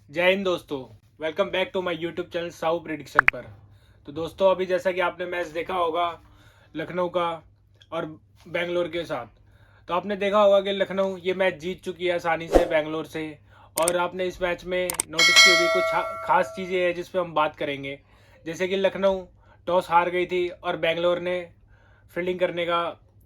जय हिंद दोस्तों। Welcome back to my YouTube channel Sahu prediction पर। तो दोस्तों अभी जैसा कि आपने मैच देखा होगा लखनऊ का और बेंगलोर के साथ। तो आपने देखा होगा कि लखनऊ ये मैच जीत चुकी है आसानी से बेंगलोर से। और आपने इस मैच में नोटिस की होगी कुछ खास चीज़ें हैं जिस पे हम बात करेंगे। जैसे कि लखनऊ टॉस हार गई थी और बेंगलोर ने फील्डिंग करने का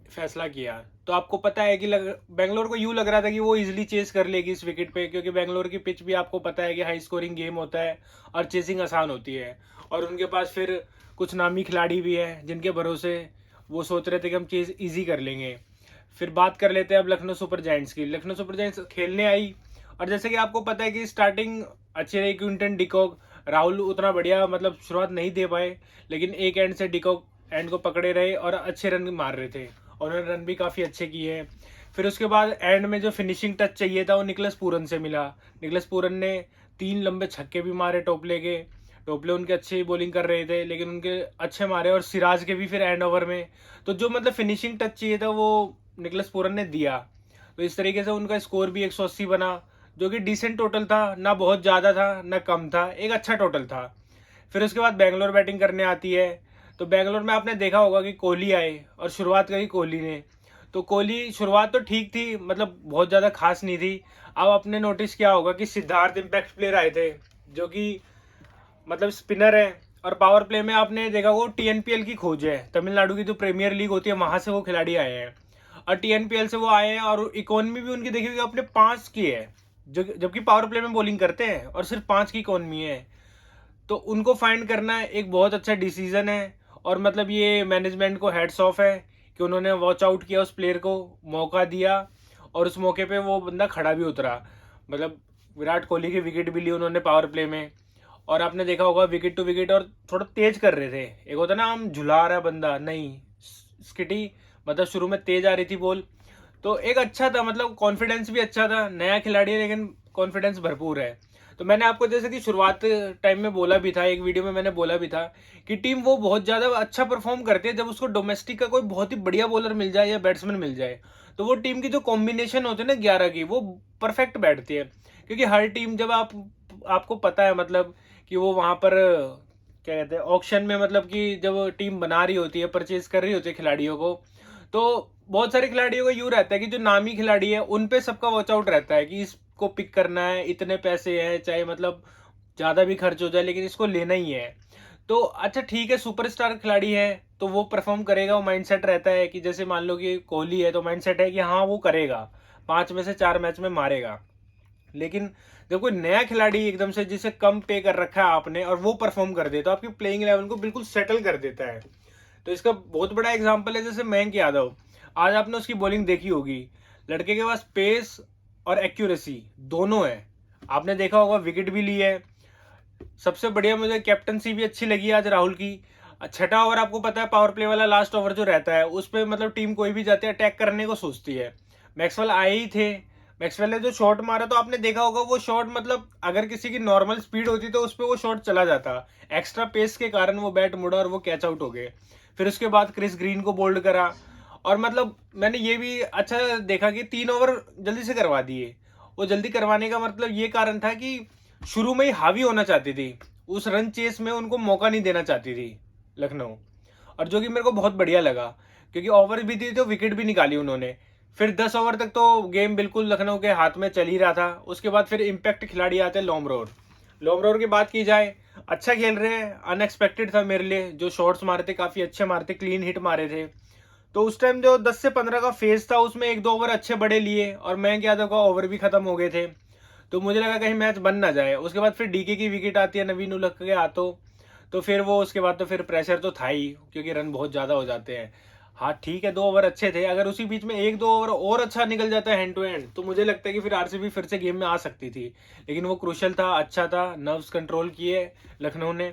फैसला किया। तो आपको पता है कि बेंगलोर को यूँ लग रहा था कि वो इजीली चेस कर लेगी इस विकेट पे, क्योंकि बेंगलोर की पिच भी आपको पता है कि हाई स्कोरिंग गेम होता है और चेसिंग आसान होती है। और उनके पास फिर कुछ नामी खिलाड़ी भी हैं जिनके भरोसे वो सोच रहे थे कि हम चेस ईजी कर लेंगे। फिर बात कर लेते हैं अब लखनऊ सुपर जायंट्स की। लखनऊ सुपर जायंट्स खेलने आई और जैसे कि आपको पता है कि स्टार्टिंग अच्छी रही। क्विंटन डिकॉक, राहुल उतना बढ़िया मतलब शुरुआत नहीं दे पाए, लेकिन एक एंड से डिकॉक एंड को पकड़े रहे और अच्छे रन मार रहे थे और उन्होंने रन भी काफ़ी अच्छे किए हैं। फिर उसके बाद एंड में जो फिनिशिंग टच चाहिए था वो निकलस पूरन से मिला। निकलस पूरन ने 3 लंबे छक्के भी मारे टोपले के। टोपले उनके अच्छी बॉलिंग कर रहे थे लेकिन उनके अच्छे मारे, और सिराज के भी फिर एंड ओवर में। तो जो मतलब फिनिशिंग टच चाहिए था वो निकलस पूरन ने दिया। तो इस तरीके से उनका स्कोर भी 180 बना, जो कि डिसेंट टोटल था, ना बहुत ज़्यादा था ना कम था, एक अच्छा टोटल था। फिर उसके बाद बेंगलोर बैटिंग करने आती है। तो बेंगलोर में आपने देखा होगा कि कोहली आए और शुरुआत करी कोहली ने। तो कोहली शुरुआत तो ठीक थी, मतलब बहुत ज़्यादा खास नहीं थी। अब आपने नोटिस किया होगा कि सिद्धार्थ इम्पैक्ट प्लेयर आए थे जो कि मतलब स्पिनर है। और पावर प्ले में आपने देखा वो टीएनपीएल की खोज है, तमिलनाडु की जो प्रीमियर लीग होती है वहां से वो खिलाड़ी आए हैं। और टीएनपीएल से वो आए हैं और इकोनॉमी भी उनकी देखी होगी आपने 5 की है, जो जबकि पावर प्ले में बॉलिंग करते हैं और सिर्फ 5 की इकोनॉमी है। तो उनको फाइंड करना एक बहुत अच्छा डिसीजन है। और मतलब ये मैनेजमेंट को हेड्स ऑफ है कि उन्होंने वॉच आउट किया, उस प्लेयर को मौका दिया और उस मौके पे वो बंदा खड़ा भी उतरा। मतलब विराट कोहली की विकेट भी ली उन्होंने पावर प्ले में। और आपने देखा होगा विकेट टू विकेट और थोड़ा तेज कर रहे थे। एक होता ना हम झुला रहा बंदा, नहीं, स्किटी, मतलब शुरू में तेज आ रही थी बॉल। तो एक अच्छा था, मतलब कॉन्फिडेंस भी अच्छा था, नया खिलाड़ी है लेकिन कॉन्फिडेंस भरपूर है। तो मैंने आपको जैसे कि शुरुआत टाइम में बोला भी था, एक वीडियो में मैंने बोला भी था कि टीम वो बहुत ज़्यादा अच्छा परफॉर्म करती है जब उसको डोमेस्टिक का कोई बहुत ही बढ़िया बॉलर मिल जाए या बैट्समैन मिल जाए। तो वो टीम की जो कॉम्बिनेशन होती है ना 11 की, वो परफेक्ट बैठती है। क्योंकि हर टीम जब आपको पता है मतलब कि वो वहाँ पर क्या कहते हैं ऑक्शन में, मतलब कि जब टीम बना रही होती है, परचेज कर रही होती है खिलाड़ियों को, तो बहुत सारे खिलाड़ियों को यूँ रहता है कि जो नामी खिलाड़ी है उन पे सबका वॉच आउट रहता है कि इसको पिक करना है, इतने पैसे हैं, चाहे मतलब ज़्यादा भी खर्च हो जाए लेकिन इसको लेना ही है। तो अच्छा ठीक है, सुपरस्टार खिलाड़ी है तो वो परफॉर्म करेगा, वो माइंडसेट रहता है कि जैसे मान लो कि कोहली है तो माइंडसेट है कि हाँ वो करेगा, 5 में से 4 मैच में मारेगा। लेकिन जब कोई नया खिलाड़ी एकदम से जिसे कम पे कर रखा है आपने और वो परफॉर्म कर दे तो आपकी प्लेइंग 11 को बिल्कुल सेटल कर देता है। तो इसका बहुत बड़ा एग्जांपल है जैसे मयंक यादव। आज आपने उसकी बॉलिंग देखी होगी, लड़के के पास पेस और एक्यूरेसी दोनों है। आपने देखा होगा विकेट भी ली है। सबसे बढ़िया मुझे कैप्टनसी भी अच्छी लगी आज राहुल की। छठा ओवर आपको पता है पावर प्ले वाला लास्ट ओवर जो रहता है उस पर मतलब टीम कोई भी जाती है अटैक करने को सोचती है। मैक्सवेल आए ही थे, मैक्सवेल ने जो शॉट मारा तो आपने देखा होगा वो शॉट मतलब अगर किसी की नॉर्मल स्पीड होती तो उस पर वो शॉट चला जाता। एक्स्ट्रा पेस के कारण वो बैट मुड़ा और वो कैच आउट हो गए। फिर उसके बाद क्रिस ग्रीन को बोल्ड करा। और मतलब मैंने ये भी अच्छा देखा कि 3 ओवर जल्दी से करवा दिए। वो जल्दी करवाने का मतलब ये कारण था कि शुरू में ही हावी होना चाहती थी, उस रन चेस में उनको मौका नहीं देना चाहती थी लखनऊ। और जो कि मेरे को बहुत बढ़िया लगा क्योंकि ओवर भी दी तो विकेट भी निकाली उन्होंने। फिर 10 ओवर तक तो गेम बिल्कुल लखनऊ के हाथ में चल ही रहा था। उसके बाद फिर इम्पैक्ट खिलाड़ी आते हैं लोमरोर। लोमरोर की बात की जाए, अच्छा खेल रहे हैं, अनएक्सपेक्टेड था मेरे लिए। जो शॉट्स मारे थे काफ़ी अच्छे मारे थे, क्लीन हिट मारे थे। तो उस टाइम जो 10 से 15 का फेज था उसमें 1-2 ओवर अच्छे बड़े लिए और मयंक यादव का ओवर भी खत्म हो गए थे। तो मुझे लगा कहीं मैच बन ना जाए। उसके बाद फिर डीके की विकेट आती है नवीन उलक के हाथों। तो फिर वो उसके बाद तो फिर प्रेशर तो था ही क्योंकि रन बहुत ज़्यादा हो जाते हैं। हाँ ठीक है, 2 ओवर अच्छे थे, अगर उसी बीच में 1-2 ओवर और अच्छा निकल जाता है हैंड टू हैंड तो मुझे लगता है कि फिर आरसीबी फिर से गेम में आ सकती थी। लेकिन वो क्रूशल था, अच्छा था, नर्व्स कंट्रोल किए लखनऊ ने।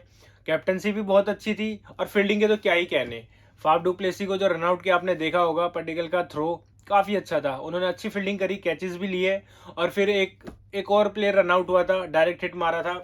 कैप्टनसी भी बहुत अच्छी थी और फील्डिंग के तो क्या ही कहने। फाफ डू प्लेसी को जो रनआउट किया आपने देखा होगा, पटिकल का थ्रो काफ़ी अच्छा था, उन्होंने अच्छी फील्डिंग करी, कैचेस भी लिए। और फिर एक और प्लेयर रनआउट हुआ था, डायरेक्ट हिट मारा था,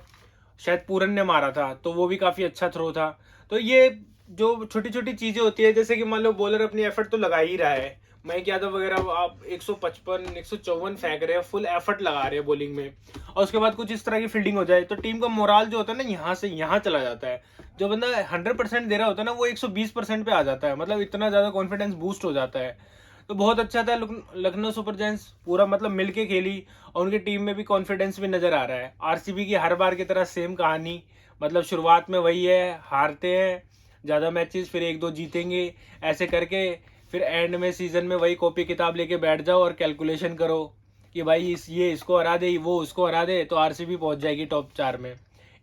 शायद पूरन ने मारा था, तो वो भी काफ़ी अच्छा थ्रो था। तो ये जो छोटी छोटी चीज़ें होती है, जैसे कि मान लो बॉलर अपनी एफर्ट तो लगा ही रहा है, मयंक यादव वगैरह आप 155 154 फेंक रहे हैं, फुल एफर्ट लगा रहे हैं बॉलिंग में, और उसके बाद कुछ इस तरह की फील्डिंग हो जाए तो टीम का मोराल जो होता है ना यहाँ से यहाँ चला जाता है। जो बंदा 100% दे रहा होता है ना वो 120% पे आ जाता है, मतलब इतना ज़्यादा कॉन्फिडेंस बूस्ट हो जाता है। तो बहुत अच्छा था, लखनऊ सुपर जायंट्स पूरा मतलब मिलके खेली, और उनकी टीम में भी कॉन्फिडेंस भी नज़र आ रहा है। आरसीबी की हर बार की तरह सेम कहानी, मतलब शुरुआत में वही है, हारते हैं ज़्यादा मैचेस, फिर एक दो जीतेंगे, ऐसे करके फिर एंड में सीजन में वही कॉपी किताब लेके बैठ जाओ और कैलकुलेशन करो कि भाई ये इसको हरा दे, वो उसको हरा दे, तो आरसीबी पहुंच जाएगी टॉप 4 में।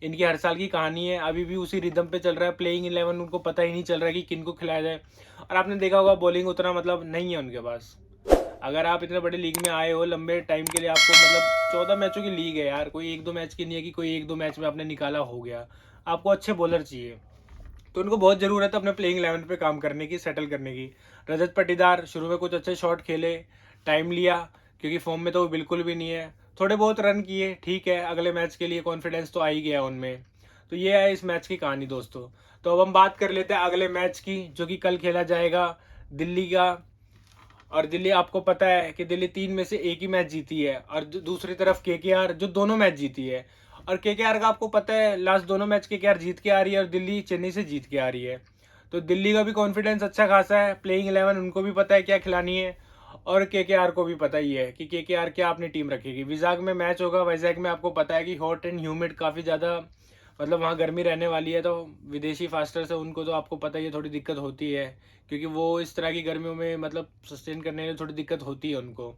इनकी हर साल की कहानी है, अभी भी उसी रिदम पे चल रहा है। प्लेइंग 11 उनको पता ही नहीं चल रहा है कि किन को खिलाया जाए, और आपने देखा होगा बॉलिंग उतना मतलब नहीं है उनके पास। अगर आप इतने बड़े लीग में आए हो लंबे टाइम के लिए, आपको मतलब 14 मैचों की लीग है यार, कोई एक दो मैच की नहीं है कि कोई एक दो मैच में आपने निकाला हो गया। आपको अच्छे बॉलर चाहिए, तो उनको बहुत ज़रूरत है अपने प्लेइंग 11 पे काम करने की, सेटल करने की। रजत पाटीदार शुरू में कुछ अच्छे शॉट खेले, टाइम लिया क्योंकि फॉर्म में तो वो बिल्कुल भी नहीं है, थोड़े बहुत रन किए, ठीक है, अगले मैच के लिए कॉन्फिडेंस तो आ ही गया उनमें। तो ये है इस मैच की कहानी दोस्तों। तो अब हम बात कर लेते हैं अगले मैच की, जो कि कल खेला जाएगा दिल्ली का। और दिल्ली, आपको पता है कि दिल्ली 3 में से एक ही मैच जीती है, और दूसरी तरफ केकेआर जो दोनों मैच जीती है। और केकेआर का आपको पता है लास्ट दोनों मैच केकेआर जीत के आ रही है, और दिल्ली चेन्नई से जीत के आ रही है। तो दिल्ली का भी कॉन्फिडेंस अच्छा खासा है, प्लेइंग 11 उनको भी पता है क्या खिलानी है, और केकेआर को भी पता ही है कि केकेआर क्या अपनी टीम रखेगी। विजाग में मैच होगा, वैजाग में आपको पता है कि हॉट एंड ह्यूमिड काफ़ी ज़्यादा, मतलब वहाँ गर्मी रहने वाली है, तो विदेशी फास्टर से उनको तो आपको पता ही है थोड़ी दिक्कत होती है, क्योंकि वो इस तरह की गर्मियों में मतलब सस्टेन करने में थोड़ी दिक्कत होती है उनको।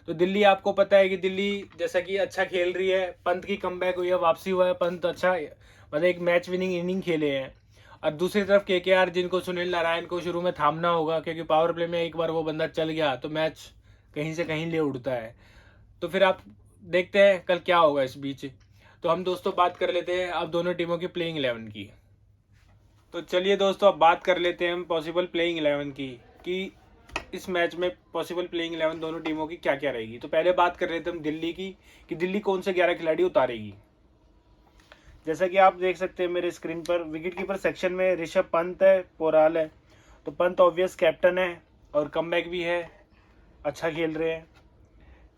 तो दिल्ली, आपको पता है कि दिल्ली जैसा कि अच्छा खेल रही है, पंत की कमबैक हुई है, वापसी हुआ है पंत, अच्छा मतलब एक मैच विनिंग इनिंग खेले हैं। और दूसरी तरफ केकेआर, जिनको सुनील नारायण को शुरू में थामना होगा, क्योंकि पावर प्ले में एक बार वो बंदा चल गया तो मैच कहीं से कहीं ले उड़ता है। तो फिर आप देखते हैं कल क्या होगा इस बीच। तो हम दोस्तों बात कर लेते हैं अब दोनों टीमों की प्लेइंग 11 की। तो चलिए दोस्तों अब बात कर लेते हैं हम पॉसिबल प्लेइंग 11 की, कि इस मैच में पॉसिबल प्लेइंग 11 दोनों टीमों की क्या क्या रहेगी। तो पहले बात कर लेते हैं हम दिल्ली की, कि दिल्ली कौन से 11 खिलाड़ी उतारेगी। जैसा कि आप देख सकते हैं मेरे स्क्रीन पर, विकेट कीपर सेक्शन में ऋषभ पंत है, पोराल है। तो पंत ऑब्वियस कैप्टन है और कमबैक भी है, अच्छा खेल रहे हैं।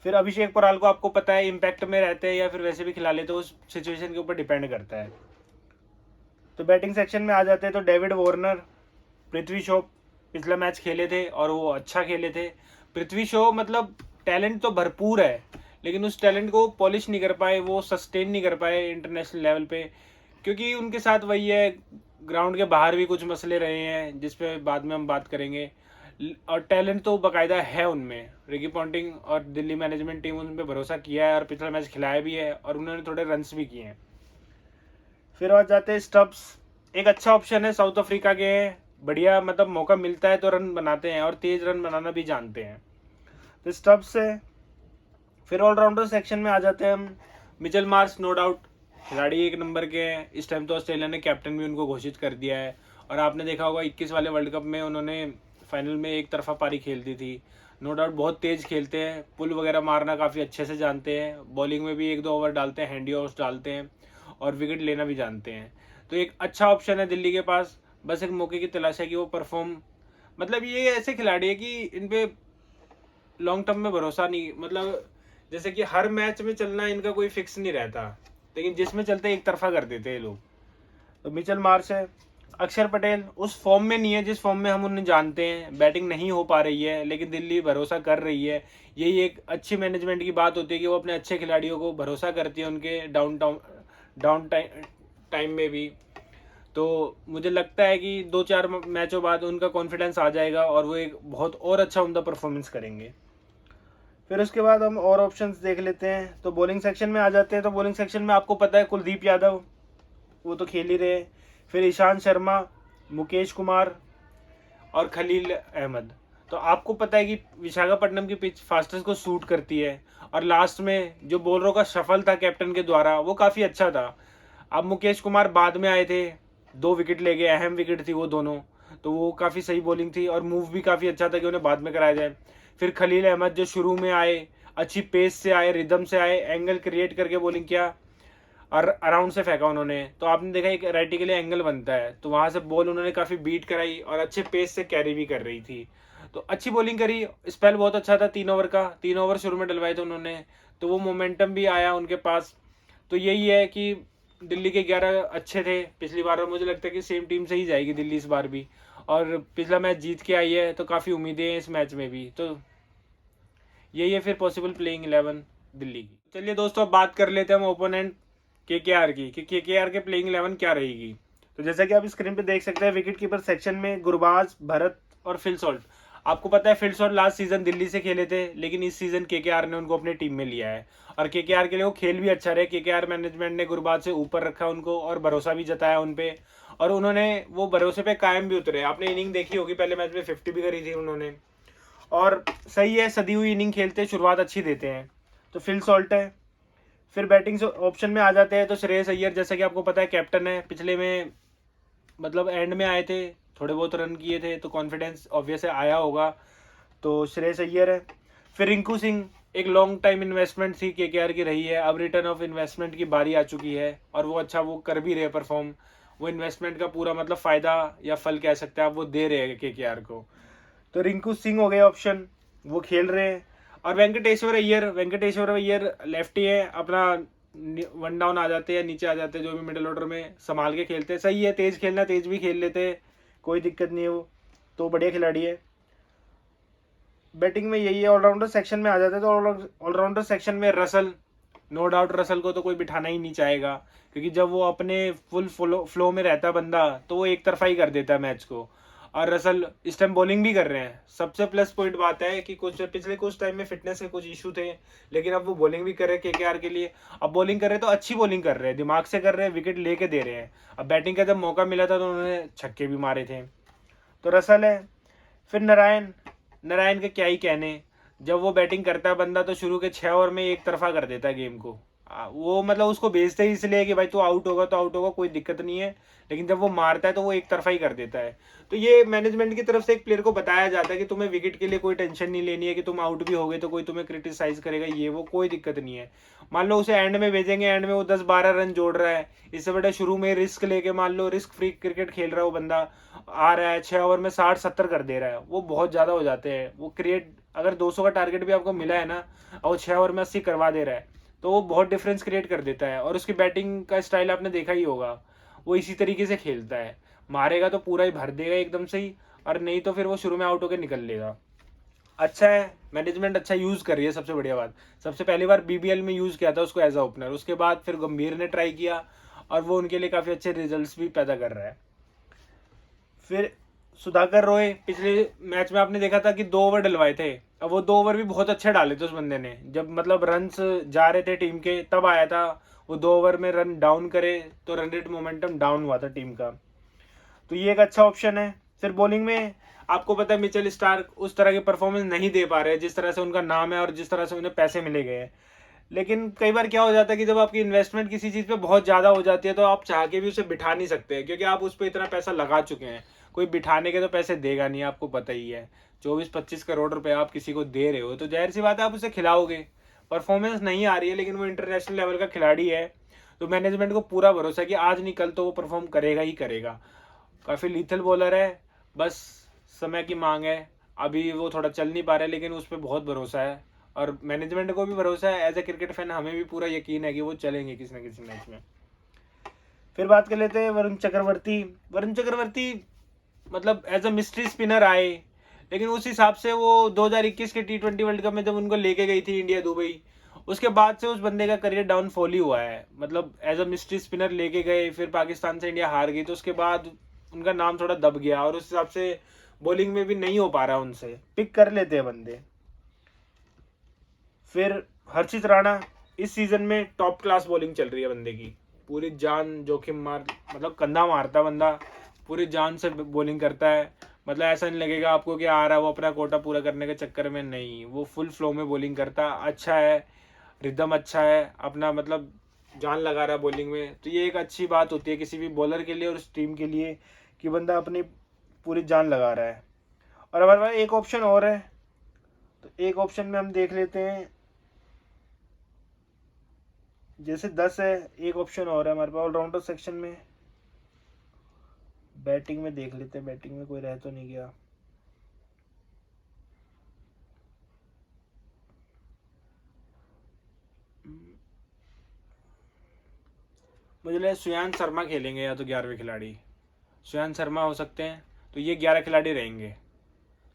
फिर अभिषेक पोराल को आपको पता है इम्पैक्ट में रहते हैं या फिर वैसे भी खिला लेते हैं, उस सिचुएशन के ऊपर डिपेंड करता है। तो बैटिंग सेक्शन में आ जाते हैं तो डेविड वार्नर, पृथ्वी शॉ पिछला मैच खेले थे और वो अच्छा खेले थे। पृथ्वी शॉ मतलब टैलेंट तो भरपूर है, लेकिन उस टैलेंट को पॉलिश नहीं कर पाए, वो सस्टेन नहीं कर पाए इंटरनेशनल लेवल पे, क्योंकि उनके साथ वही है, ग्राउंड के बाहर भी कुछ मसले रहे हैं जिस पे बाद में हम बात करेंगे। और टैलेंट तो बाकायदा है उनमें, रिकी पॉन्टिंग और दिल्ली मैनेजमेंट टीम उन पर भरोसा किया है और पिछला मैच खिलाया भी है, और उन्होंने थोड़े रन्स भी किए हैं। फिर आ जाते हैं स्टब्स, एक अच्छा ऑप्शन है, साउथ अफ्रीका के हैं, बढ़िया, मतलब मौका मिलता है तो रन बनाते हैं और तेज रन बनाना भी जानते हैं। तो स्टब्स है। फिर ऑलराउंडर सेक्शन में आ जाते हैं हम, मिचेल मार्श नो डाउट खिलाड़ी एक नंबर के हैं, इस टाइम तो ऑस्ट्रेलिया ने कैप्टन भी उनको घोषित कर दिया है। और आपने देखा होगा 21 वाले वर्ल्ड कप में उन्होंने फाइनल में एक तरफा पारी खेल दी थी। नो डाउट बहुत तेज खेलते हैं, पुल वगैरह मारना काफ़ी अच्छे से जानते हैं, बॉलिंग में भी एक दो ओवर डालते हैं, हैंडी ऑफ्स डालते हैं, और विकेट लेना भी जानते हैं। तो एक अच्छा ऑप्शन है दिल्ली के पास, बस एक मौके की तलाश है कि वो परफॉर्म, मतलब ये ऐसे खिलाड़ी है कि इन पे लॉन्ग टर्म में भरोसा नहीं, मतलब जैसे कि हर मैच में चलना इनका कोई फिक्स नहीं रहता, लेकिन जिसमें चलते एक तरफा कर देते हैं लोग। तो मिचेल मार्श है। अक्षर पटेल उस फॉर्म में नहीं है जिस फॉर्म में हम उन्हें जानते हैं, बैटिंग नहीं हो पा रही है, लेकिन दिल्ली भरोसा कर रही है। यही एक अच्छी मैनेजमेंट की बात होती है कि वो अपने अच्छे खिलाड़ियों को भरोसा करती है उनके डाउन टाइम में भी। तो मुझे लगता है कि 2-4 मैचों बाद उनका कॉन्फिडेंस आ जाएगा और वो एक बहुत और अच्छा उनका परफॉर्मेंस करेंगे। फिर उसके बाद हम और ऑप्शंस देख लेते हैं, तो बॉलिंग सेक्शन में आ जाते हैं। तो बॉलिंग सेक्शन में आपको पता है कुलदीप यादव, वो तो खेल ही रहे हैं। फिर ईशांत शर्मा, मुकेश कुमार और खलील अहमद। तो आपको पता है कि विशाखापट्टनम की पिच फास्टर्स को सूट करती है, और लास्ट में जो बॉलरों का शफल था कैप्टन के द्वारा वो काफ़ी अच्छा था। अब मुकेश कुमार बाद में आए थे, 2 विकेट ले गए, अहम विकेट थी वो दोनों, तो वो काफ़ी सही बॉलिंग थी और मूव भी काफ़ी अच्छा था कि उन्हें बाद में कराया जाए। फिर खलील अहमद जो शुरू में आए, अच्छी पेस से आए, रिदम से आए, एंगल क्रिएट करके बॉलिंग किया और अराउंड से फेंका उन्होंने। तो आपने देखा एक राइटी के लिए एंगल बनता है, तो वहाँ से बॉल उन्होंने काफ़ी बीट कराई और अच्छे पेस से कैरी भी कर रही थी। तो अच्छी बॉलिंग करी, स्पेल बहुत अच्छा था 3 ओवर का, 3 ओवर शुरू में डलवाए थे उन्होंने, तो वो मोमेंटम भी आया उनके पास। तो यही है कि दिल्ली के 11 अच्छे थे पिछली बार, और मुझे लगता है कि सेम टीम से ही जाएगी दिल्ली इस बार भी, और पिछला मैच जीत के आई है, तो काफ़ी उम्मीदें हैं इस मैच में भी। तो यही है फिर पॉसिबल प्लेइंग 11 दिल्ली की। चलिए दोस्तों, अब बात कर लेते हैं हम ओपोनेंट केकेआर की, कि केकेआर के प्लेइंग 11 क्या रहेगी। तो जैसा कि आप स्क्रीन पे देख सकते हैं, विकेट कीपर सेक्शन में गुरबाज, भरत और फिल सॉल्ट। आपको पता है Phil Salt last season Delhi से खेले थे, लेकिन इस सीजन केकेआर ने उनको अपनी टीम में लिया है, और केकेआर के लिए वो खेल भी अच्छा रहे। केकेआर मैनेजमेंट ने गुरबाज से ऊपर रखा उनको, और भरोसा भी जताया उन पे, और उन्होंने वो भरोसे पे कायम भी उतरे। आपने इनिंग देखी होगी, पहले मैच में 50 भी करी थी उन्होंने, और सही है, सदी हुई इनिंग खेलते, शुरुआत अच्छी देते हैं। तो फिल सॉल्ट है। फिर बैटिंग ऑप्शन में आ जाते हैं, तो श्रेयस अय्यर, जैसा कि आपको पता है कैप्टन है, पिछले में मतलब एंड में आए थे, थोड़े बहुत रन किए थे, तो कॉन्फिडेंस ऑब्वियस है आया होगा, तो श्रेयस अय्यर है। फिर रिंकू सिंह, एक लॉन्ग टाइम इन्वेस्टमेंट थी केकेआर की रही है, अब रिटर्न ऑफ इन्वेस्टमेंट की बारी आ चुकी है, और वो अच्छा वो कर भी रहे परफॉर्म, वो इन्वेस्टमेंट का पूरा मतलब फ़ायदा या फल कह सकते हैं आप, वो दे रहे हैं केकेआर को। तो रिंकू सिंह हो गए ऑप्शन, वो खेल रहे हैं। और वेंकटेश्वर अय्यर लेफ्टी है, अपना वन डाउन आ जाते हैं, नीचे आ जाते हैं, जो भी मिडिल ऑर्डर में संभाल के खेलते हैं। सही है, तेज खेलना तेज भी खेल लेते हैं, कोई दिक्कत नहीं है, वो तो बढ़िया खिलाड़ी है। बैटिंग में यही है। ऑलराउंडर सेक्शन में आ जाते हैं, तो ऑलराउंडर सेक्शन में रसल, नो डाउट रसल को तो कोई बिठाना ही नहीं चाहेगा, क्योंकि जब वो अपने फुल फ्लो में रहता है बंदा, तो वो एक तरफा ही कर देता है मैच को। और रसल इस टाइम बॉलिंग भी कर रहे हैं। सबसे प्लस पॉइंट बात है कि पिछले कुछ टाइम में फिटनेस के कुछ इशू थे, लेकिन अब वो बॉलिंग भी कर रहे हैं केकेआर के लिए। अब बॉलिंग कर रहे हैं तो अच्छी बॉलिंग कर रहे हैं, दिमाग से कर रहे हैं, विकेट लेके दे रहे हैं। अब बैटिंग का जब मौका मिला था तो उन्होंने छक्के भी मारे थे। तो रसल है। फिर नारायण के क्या ही कहने, जब वो बैटिंग करता है बंदा, तो शुरू के 6 ओवर में एक तरफा कर देता है गेम को। वो मतलब उसको भेजते ही इसलिए कि भाई तू आउट होगा तो आउट होगा, कोई दिक्कत नहीं है, लेकिन जब वो मारता है तो वो एक तरफा ही कर देता है। तो ये मैनेजमेंट की तरफ से एक प्लेयर को बताया जाता है कि तुम्हें विकेट के लिए कोई टेंशन नहीं लेनी है, कि तुम आउट भी होगे तो कोई तुम्हें क्रिटिसाइज करेगा, ये वो कोई दिक्कत नहीं है। मान लो उसे एंड में भेजेंगे, एंड में वो 10-12 रन जोड़ रहा है, इससे बड़ा शुरू में रिस्क लेके, मान लो रिस्क फ्री क्रिकेट खेल रहा है वो बंदा, आ रहा है 6 ओवर में 60-70 कर दे रहा है, वो बहुत ज़्यादा हो जाते हैं। वो क्रिएट, अगर 200 का टारगेट भी आपको मिला है ना, और 6 ओवर में 80 करवा दे रहा है, तो वो बहुत डिफरेंस क्रिएट कर देता है। और उसकी बैटिंग का स्टाइल आपने देखा ही होगा, वो इसी तरीके से खेलता है, मारेगा तो पूरा ही भर देगा एकदम से ही, और नहीं तो फिर वो शुरू में आउट होकर निकल लेगा। अच्छा है, मैनेजमेंट अच्छा यूज़ कर रही है, सबसे बढ़िया बात। सबसे पहली बार बीबीएल में यूज़ किया था उसको एज अ ओपनर, उसके बाद फिर गंभीर ने ट्राई किया, और वो उनके लिए काफ़ी अच्छे रिजल्ट्स भी पैदा कर रहा है। फिर सुधाकर रॉय, पिछले मैच में आपने देखा था कि 2 ओवर डलवाए थे, अब वो 2 ओवर भी बहुत अच्छे डाले थे उस बंदे ने, जब मतलब रन्स जा रहे थे टीम के तब आया था। वो 2 ओवर में रन डाउन करे तो रन रेट मोमेंटम डाउन हुआ था टीम का, तो ये एक अच्छा ऑप्शन है। फिर बॉलिंग में आपको पता है मिचेल स्टार्क उस तरह की परफॉर्मेंस नहीं दे पा रहे जिस तरह से उनका नाम है और जिस तरह से उन्हें पैसे मिले गए हैं। लेकिन कई बार क्या हो जाता है कि जब आपकी इन्वेस्टमेंट किसी चीज़ पे बहुत ज़्यादा हो जाती है, तो आप चाह के भी उसे बिठा नहीं सकते, क्योंकि आप उस पर इतना पैसा लगा चुके हैं। कोई बिठाने के तो पैसे देगा नहीं, आपको पता ही है। 24-25 करोड़ रुपए आप किसी को दे रहे हो, तो जाहिर सी बात है आप उसे खिलाओगे। परफॉर्मेंस नहीं आ रही है, लेकिन वो इंटरनेशनल लेवल का खिलाड़ी है, तो मैनेजमेंट को पूरा भरोसा है कि आज नहीं कल तो वो परफॉर्म करेगा ही करेगा। काफ़ी लीथल बॉलर है, बस समय की मांग है। अभी वो थोड़ा चल नहीं पा रहा है, लेकिन उस पर बहुत भरोसा है, और मैनेजमेंट को भी भरोसा है। एज ए क्रिकेट फैन हमें भी पूरा यकीन है कि वो चलेंगे किसी न किसी मैच में। फिर बात कर लेते हैं वरुण चक्रवर्ती मतलब एज अ मिस्ट्री स्पिनर आए, लेकिन उस हिसाब से वो 2021 के T20 वर्ल्ड कप में जब उनको लेके गई थी इंडिया दुबई, उसके बाद से उस बंदे का करियर डाउनफॉल ही हुआ है। मतलब एज अ मिस्ट्री स्पिनर लेके गए, फिर पाकिस्तान से इंडिया हार गई, तो उसके बाद उनका नाम थोड़ा दब गया, और उस हिसाब से बॉलिंग में भी नहीं हो पा रहा, उनसे पिक कर लेते हैं बंदे। फिर हर्षित राणा, इस सीजन में टॉप क्लास बॉलिंग चल रही है बंदे की, पूरी जान जोखिम मार, मतलब कंधा मारता बंदा, पूरी जान से बॉलिंग करता है। मतलब ऐसा नहीं लगेगा आपको कि आ रहा है वो अपना कोटा पूरा करने के चक्कर में, नहीं, वो फुल फ्लो में बॉलिंग करता, अच्छा है, रिदम अच्छा है अपना, मतलब जान लगा रहा है बॉलिंग में। तो ये एक अच्छी बात होती है किसी भी बॉलर के लिए और उस टीम के लिए, कि बंदा अपनी पूरी जान लगा रहा है। और हमारे पास एक ऑप्शन और है, तो एक ऑप्शन में हम देख लेते हैं, जैसे 10 है, एक ऑप्शन और है हमारे पास ऑलराउंडर सेक्शन में। बैटिंग में देख लेते हैं, बैटिंग में कोई रह तो नहीं गया। मुझे लगा सुयान शर्मा खेलेंगे या तो 11वें खिलाड़ी सुयान शर्मा हो सकते हैं, तो ये 11 खिलाड़ी रहेंगे।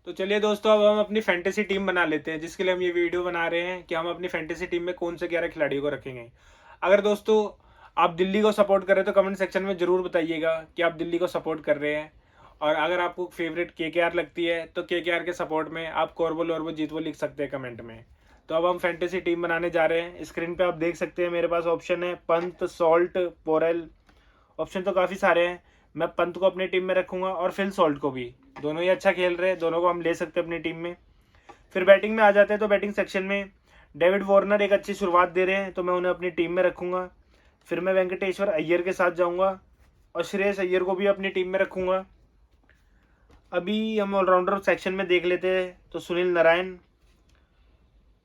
तो चलिए दोस्तों, अब हम अपनी फैंटेसी टीम बना लेते हैं, जिसके लिए हम ये वीडियो बना रहे हैं कि हम अपनी फैंटेसी टीम में कौन से 11 खिलाड़ियों को रखेंगे। अगर दोस्तों आप दिल्ली को सपोर्ट कर रहे हैं तो कमेंट सेक्शन में ज़रूर बताइएगा कि आप दिल्ली को सपोर्ट कर रहे हैं। और अगर आपको फेवरेट KKR लगती है तो KKR के सपोर्ट में आप कोरबो लोरबो जीतवो लिख सकते हैं कमेंट में। तो अब हम फैंटेसी टीम बनाने जा रहे हैं। स्क्रीन पे आप देख सकते हैं मेरे पास ऑप्शन है पंत, सॉल्ट, पोरेल। ऑप्शन तो काफ़ी सारे हैं। मैं पंत को अपनी टीम में रखूंगा और फिल सॉल्ट को भी, दोनों ही अच्छा खेल रहे हैं, दोनों को हम ले सकते हैं अपनी टीम में। फिर बैटिंग में आ जाते हैं, तो बैटिंग सेक्शन में डेविड वार्नर एक अच्छी शुरुआत दे रहे हैं, तो मैं उन्हें अपनी टीम में रखूंगा। फिर मैं वेंकटेश्वर अय्यर के साथ जाऊंगा और श्रेयस अय्यर को भी अपनी टीम में रखूंगा। अभी हम ऑलराउंडर सेक्शन में देख लेते हैं, तो सुनील नारायण,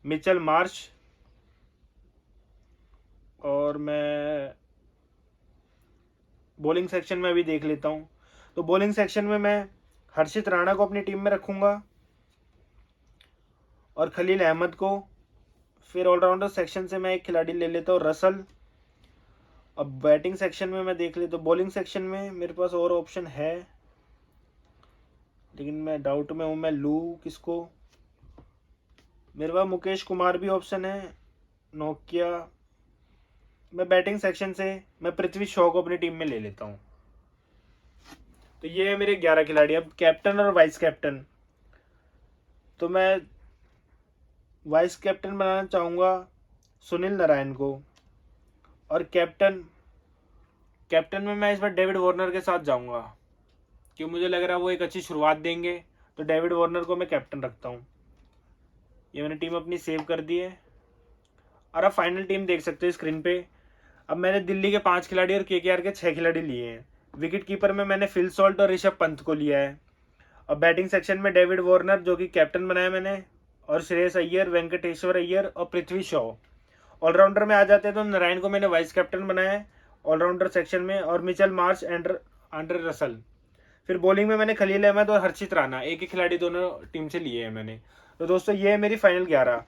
मिचेल मार्श, और मैं बॉलिंग सेक्शन में भी देख लेता हूँ। तो बॉलिंग सेक्शन में मैं हर्षित राणा को अपनी टीम में रखूंगा और खलील अहमद को। फिर ऑलराउंडर सेक्शन से मैं एक खिलाड़ी ले लेता हूँ, रसल। अब बैटिंग सेक्शन में मैं देख लेता हूँ, बॉलिंग सेक्शन में मेरे पास और ऑप्शन है, लेकिन मैं डाउट में हूँ मैं लूँ किसको। मेरे पास मुकेश कुमार भी ऑप्शन है, नोकिया। मैं बैटिंग सेक्शन से मैं पृथ्वी शॉ को अपनी टीम में ले लेता हूँ। तो ये है मेरे 11 खिलाड़ी। अब कैप्टन और वाइस कैप्टन, तो मैं वाइस कैप्टन बनाना चाहूँगा सुनील नारायण को, और कैप्टन में मैं इस बार डेविड वार्नर के साथ जाऊँगा, क्योंकि मुझे लग रहा है वो एक अच्छी शुरुआत देंगे। तो डेविड वार्नर को मैं कैप्टन रखता हूँ। ये मैंने टीम अपनी सेव कर दी है और अब फाइनल टीम देख सकते हैं स्क्रीन पे। अब मैंने दिल्ली के 5 खिलाड़ी और KKR के 6 खिलाड़ी लिए हैं। विकेट कीपर में मैंने फिल सॉल्ट और ऋषभ पंत को लिया है। और बैटिंग सेक्शन में डेविड वार्नर जो कि कैप्टन बनाया मैंने, और श्रेयस अय्यर, वेंकटेश्वर अय्यर और पृथ्वी शॉ। ऑलराउंडर में आ जाते हैं तो नारायण को मैंने वाइस कैप्टन बनाया है ऑलराउंडर सेक्शन में, और मिचेल मार्श, एंड्रे रसल। फिर बॉलिंग में मैंने खलील अहमद और हर्षित राणा, एक ही खिलाड़ी दोनों टीम से लिए हैं मैंने। तो दोस्तों ये है मेरी फाइनल 11।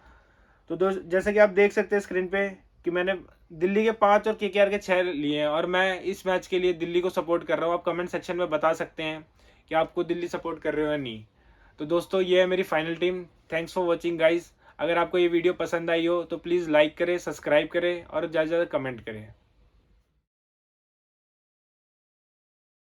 तो जैसे कि आप देख सकते हैं स्क्रीन पे कि मैंने दिल्ली के 5 और KKR के 6 लिए हैं, और मैं इस मैच के लिए दिल्ली को सपोर्ट कर रहा हूँ। आप कमेंट सेक्शन में बता सकते हैं कि आपको दिल्ली सपोर्ट कर रहे हो या नहीं। तो दोस्तों ये है मेरी final team. Thanks for watching guys. अगर आपको ये वीडियो पसंद आई हो तो प्लीज़ लाइक करें, सब्सक्राइब करें और ज़्यादा से ज़्यादा कमेंट करें।